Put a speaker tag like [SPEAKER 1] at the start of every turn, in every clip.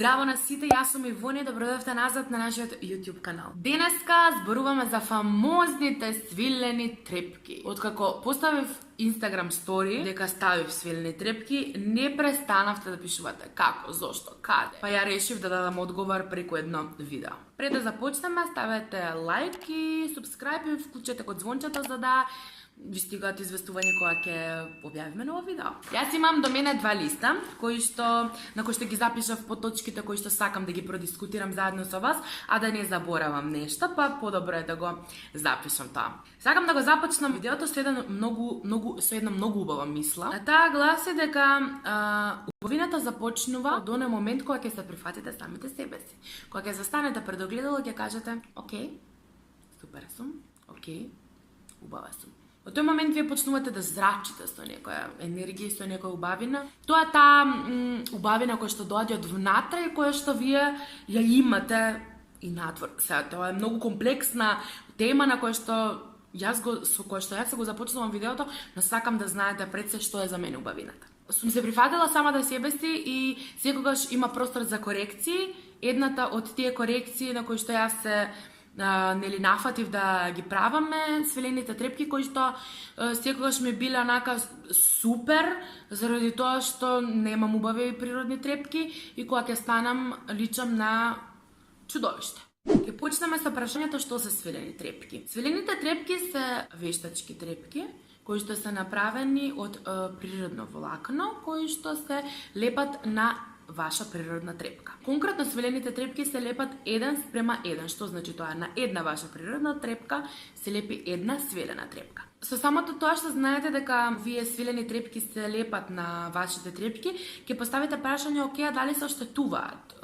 [SPEAKER 1] Здраво на сите, јас сум Ивони, добродојавте назад на нашиот YouTube канал. Денеска зборуваме за фамозните свилени трепки. Откако поставив Instagram story дека ставив свилени трепки, не престанавте да пишувате како, зошто, каде. Па ја решив да дадам одговор преку едно видео. Пред да започнеме, ставете лайк и subscribe и вклучете код звончето за да ви стигаат известување кога ќе објавиме ново видео. Јас имам до мене два листа на кои што ги запишав по точките кои што сакам да ги продискутирам заедно со вас, а да не заборавам нешто, па подобро е да го запишам тоа. Сакам да го започнам видеото со една многу убава мисла. Таа гласи дека убавината започнува од оној момент кога ќе се прифатите самите себе си. Кога ќе застанете пред огледало ќе кажете: "Океј, супер сум, океј, убава сум." Во тој момент вие почнувате да зрачите со некоја енергија, со некоја убавина. Тоа е таа убавина која што доаѓа од внатре и која што вие ја имате и надвор. Сега, тоа е многу комплексна тема на која што со која што јас го започнувам видеото, но сакам да знаете пред се што е за мене убавината. Сум се прифатила сама да себе си и секогаш има простор за корекции. Едната од тие корекции на кои што јас се нафатив да ги праваме свилените трепки кои што секогаш ми биле онака супер заради тоа што немам убави природни трепки и кога ќе станам личам на чудовиште. Ќе почнеме со прашањето што се свилени трепки. Свилените трепки се вештачки трепки кои што се направени од природно влакно кои што се лепат на ваша природна трепка. Конкретно свилените трепки се лепат 1:1. Што значи тоа? На една ваша природна трепка се лепи една свилена трепка. Со самото тоа што знаете дека вие свилени трепки се лепат на вашите трепки, ќе поставите прашање: "Океј, дали се оштетуваат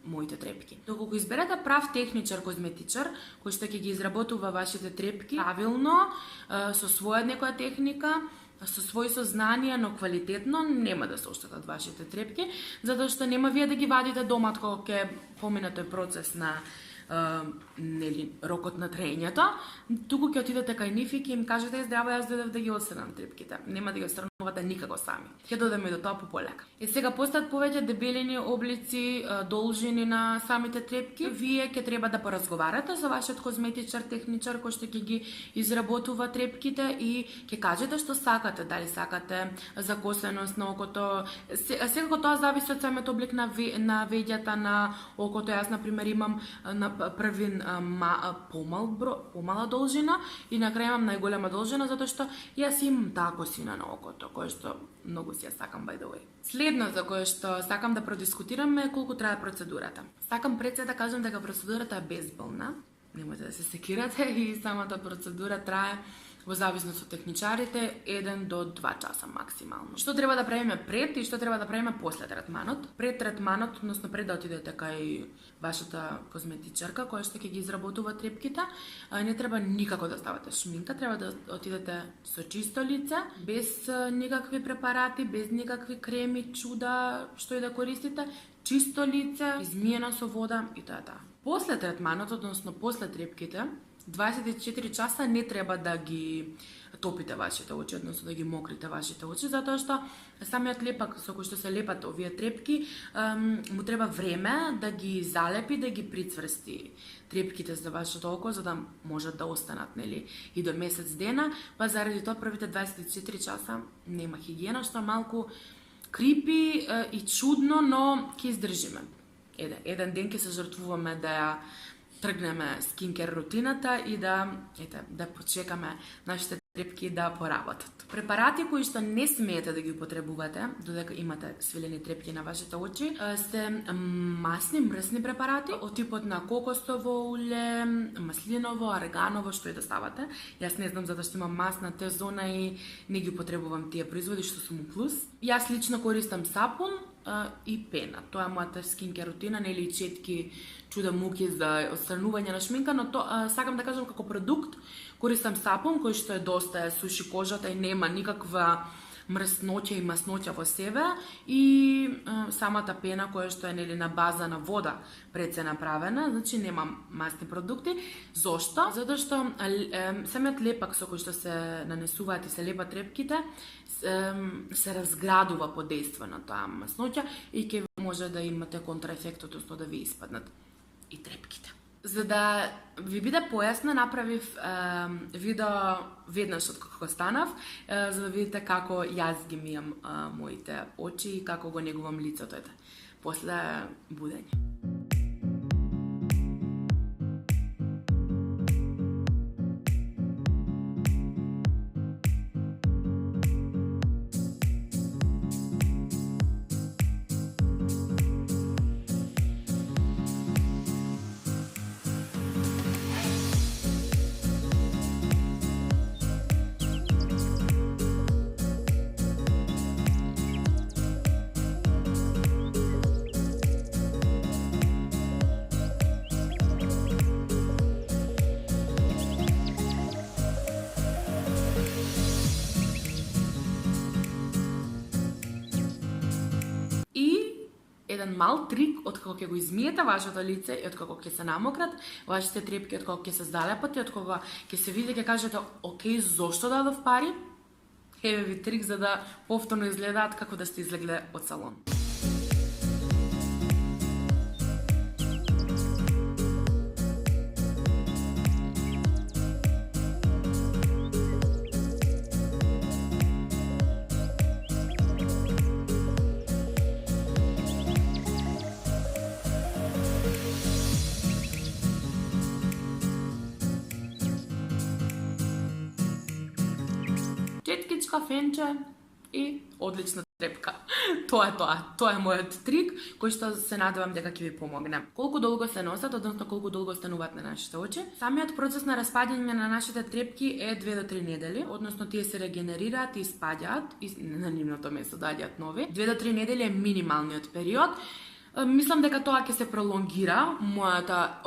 [SPEAKER 1] моите трепки?" Доколку изберете прав техничар, козметичар, кој што ќе ги изработува вашите трепки правилно, со своја некоја техника, со свој сознание, но квалитетно, нема да се оштетат вашите трепки, затоа што нема вие да ги вадите дома кога ќе помине тој процес на рокот на траењето, туку ќе отидете кај нив и ќе им кажете: "Здраво, јас дојдов да ги отстранам трепките." Нема да ги отстранувате никако сами. Ќе додеме до тоа пополека. И сега постат повеќе дебелини облици, должини на самите трепки. Вие ќе треба да поразговарате со вашиот козметичар, техничар кој што ќе ги изработува трепките и ќе кажете што сакате, дали сакате закосеност на окото. Секако тоа зависи од самиот облик на веѓата на окото. Јас на пример имам на првин помала должина и на крај имам најголема должина затоа што јас имам таа косина на окото, која што многу си ја сакам, by the way. Следно за кое што сакам да продискутираме е колку трае процедурата. Сакам пред се да кажам дека процедурата е безболна. Немојте да се секирате и самата процедура трае во зависност од техничарите 1 до 2 часа максимално. Што треба да правиме пред и што треба да правиме после третманот? Пред третманот, односно пред да отидете кај вашата козметичарка која што ќе ги изработува трепките, не треба никако да ставате шминка, треба да отидете со чисто лице, без никакви препарати, без никакви креми, чуда, што и да користите, чисто лице, измиено со вода и тоа е таа. После третманот, односно после трепките, 24 часа не треба да ги топите вашите очи, односно да ги мокрите вашите очи, затоа што самиот лепак со кој што се лепат овие трепки, му треба време да ги залепи, да ги прицврсти трепките за вашето око, за да можат да останат, нели, и до месец дена, па заради тоа првите 24 часа нема хигиена, што малку крипи и чудно, но ќе издржиме. Еден ден ќе се жртвуваме да ја тргнеме скинкер рутината и да почекаме нашите трепки да поработат. Препарати кои што не смеете да ги употребувате додека имате свилени трепки на вашите очи се масни, мрсни препарати од типот на кокосово уле, маслиново, арганово, што и да ставате. Јас не знам затоа што имам масна Т-зона и не ги употребувам тие производи што сум плюс. Јас лично користам сапун и пена. Тоа е мојата скинкер рутина, нели, четки, чуда муки за отстранување на шминка, но сакам да кажам како продукт користам сапун кој што е доста суши кожата и нема никаква мрсноќа и масноќа во себе и самата пена која што е, нели, на база на вода пред се направена, значи немам масни продукти. Зошто? Затоа што самиот лепак со кој што се нанесуваат и се лепат трепките се разградува под дејство на таа масноќа и ќе може да имате контраефект, односно да ви испаднат и трепките. За да ви биде појасно, направив видео веднаш од како станав, за да видите како јас ги мијам моите очи и како го негувам лицето после будење. Еден мал трик од како ќе го измиете вашето лице и од како ќе се намократ вашите трепки, од како ќе се залепат и од кога ќе се види, ќе кажете, окей, зошто дадов пари? Еве ви трик за да повторно изгледаат како да сте излегле од салон. Четкичка, фенче и одлична трепка. Тоа е мојот трик, кој што се надевам дека ќе ви помогне. Колку долго се носат, односно колку долго остануваат на нашите очи. Самиот процес на распаѓање на нашите трепки е 2 до 3 недели, односно тие се регенерираат и спаѓаат и на нивното место доаѓаат нови. 2 до 3 недели е минималниот период. Мислам дека тоа ќе се пролонгира.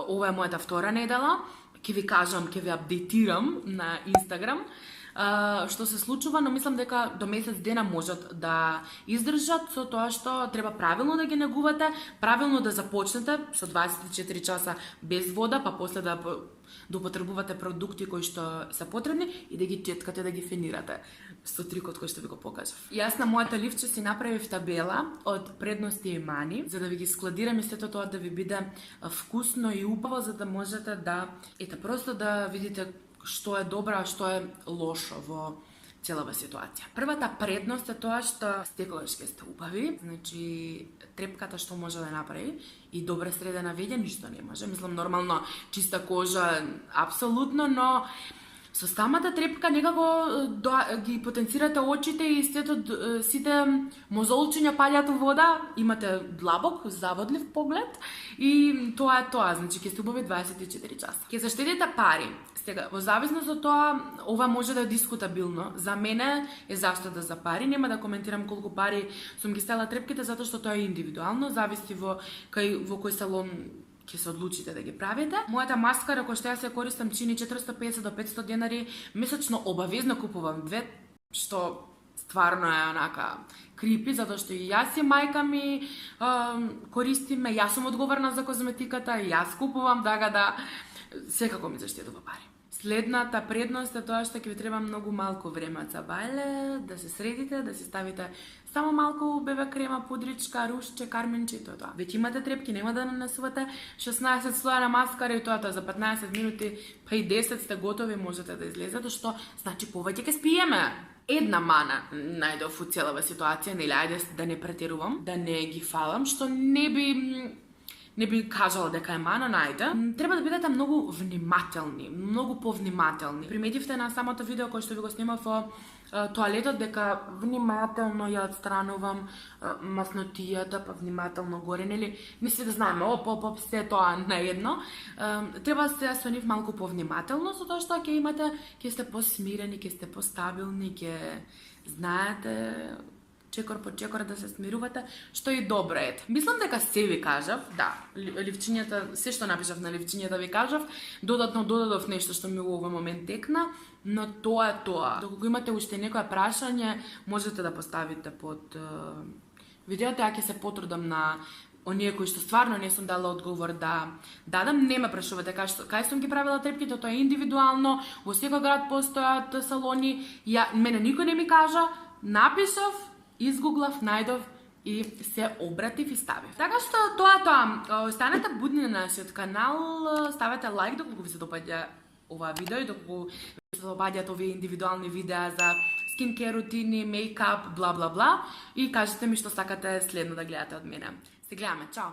[SPEAKER 1] Ова е мојата втора недела. Ќе ви кажам, ќе ви апдейтирам на Инстаграм што се случува, но мислам дека до месец дена можат да издржат со тоа што треба правилно да ги негувате, правилно да започнете со 24 часа без вода, па после да употребувате продукти кои што се потребни и да ги четкате, да ги фенирате со трикот кој што ви го покажав. Јас на мојата ливче си направив табела од предности и мани, за да ви ги складирам и сето тоа да ви биде вкусно и убаво, за да можете да просто да видите што е добро, а што е лошо во целава ситуација. Првата предност е тоа што секогаш ќе сте убави, значи трепката што може да направи и добра средена веќе ништо не може. Мислам нормално чиста кожа апсолутно, но со самата трепка некако ги потенцирате очите и сите мозолчиња паѓаат во вода, имате длабок, заводлив поглед и тоа е тоа, значи ќе сте убави 24 часа. Ќе заштедите пари. Сега, во зависност од тоа, ова може да е дискутабилно. За мене е заштеда за пари. Нема да коментирам колку пари сум ги стела трепките, затоа што тоа е индивидуално, зависи во кој салон ќе се одлучите да ги правите. Мојата маскара која што јас ја користам чини 450 до 500 денари месечно, обавезно купувам 2, што стварно е онака крипи, затоа што и јас и мајка ми користиме, јас сум одговорна за козметиката, и јас купувам, така да секако ми заштедува пари. Следната предност е тоа што ќе ви треба многу малку време за бајле, да се средите, да си ставите само малку ББ крема, пудричка, рушче, карменче и тоа. Веќе имате трепки, нема да нанесувате 16 слоја на маскара и тоа за 15 минути, па и 10 сте готови, можете да излезете, што значи повеќе ќе спиеме. Една мана најдов у целава ситуација, нели, ајде да не претерувам, да не ги фалам, што не би кажала дека е мана, најде. Треба да бидете многу внимателни, многу повнимателни. Приметивте на самото видео кој што ви го снимав во тоалетот дека внимателно ја отстранувам маснотијата, па внимателно горе, нели? Мисли да знаеме, оп, се тоа наедно. Треба се со нив малку повнимателно, затоа што ќе сте посмирени, ќе сте постабилни, ќе знаете чекор по чекор да се смирувате, што и добро е. Мислам дека се ви кажав, да, ливчињата, се што напишав на ливчињата ви кажав, додатно додадов нешто што ми во овој момент текна, но тоа е тоа. Доколку имате уште некое прашање, можете да поставите под видеото, ја ќе се потрудам на оние кои што стварно не сум дала одговор да дадам. Не ме прашувате кај сум ги правила трепките, тоа е индивидуално, во секој град постојат салони, мене никој не ми кажа, напишав, изгуглав, најдов и се обратив и ставив. Така што тоа. Останете будни на нашиот канал, ставете лайк доколку ви се допаѓа ова видео и доколку ви се допаѓаат овие индивидуални видеа за skincare рутини, мейкап, бла бла бла и кажете ми што сакате следно да гледате од мене. Се гледаме, чао!